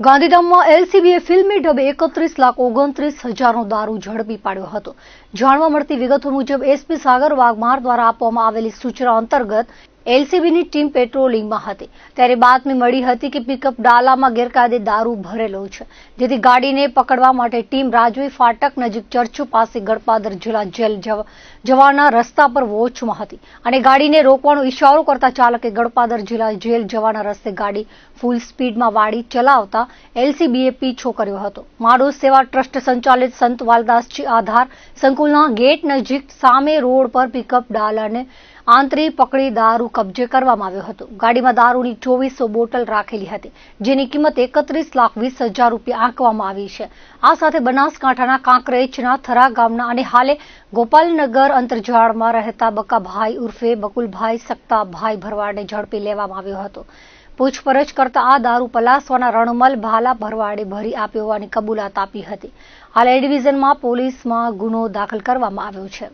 ગાંધીધામમાં એલસીબીએ ફિલ્મી ઢબે 31,29,00,000નો દારૂ ઝડપી પાડ્યો હતો। જાણવા મળતી વિગતો મુજબ એસપી સાગર વાઘમાર દ્વારા આપવામાં આવેલી સૂચના અંતર્ગત એલસીબીની ટીમ પેટ્રોલિંગમાં હતી ત્યારે બાતમી મળી હતી કે પિકઅપ ડાલામાં ગેરકાયદે દારૂ ભરેલો છે, જેથી ગાડીને પકડવા માટે ટીમ રાજવી ફાટક નજીક ચર્ચો પાસે ગળપાદર જિલ્લા જેલ જવાના રસ્તા પર વોચમાં હતી અને ગાડીને રોકવાનો ઇશારો કરતા ચાલકે ગળપાદર જિલ્લા જેલ જવાના રસ્તે ગાડી ફૂલ સ્પીડમાં વાળી ચલાવતા એલસીબીએ પીછો કર્યો હતો। માણોસ સેવા ટ્રસ્ટ સંચાલિત સંત વાલદાસજી આધાર સંકુલના ગેટ નજીક સામે રોડ પર પિકઅપ ડાલાને આંતરી પકડી દારૂ કબજે કરવામાં આવ્યો હતો। ગાડીમાં દારૂની 2400 બોટલ રાખેલી હતી, જેની કિંમત 31,20,000 રૂપિયા આંકવામાં આવી છે। આ સાથે બનાસકાંઠાના કાંકરેજના થરા ગામના અને હાલે ગોપાલનગર અંતરજાળમાં રહેતા બકાભાઈ ઉર્ફે બકુલભાઈ સક્તાભાઈ ભરવાડને ઝડપી લેવામાં આવ્યો હતો। પૂછપરછ કરતા આ દારૂ પલાસવાના રણમલ ભાલા ભરવાડે ભરી આપ્યો હોવાની કબૂલાત આપી હતી। હાલ એ ડિવિઝનમાં પોલીસમાં ગુનો દાખલ કરવામાં આવ્યો છે।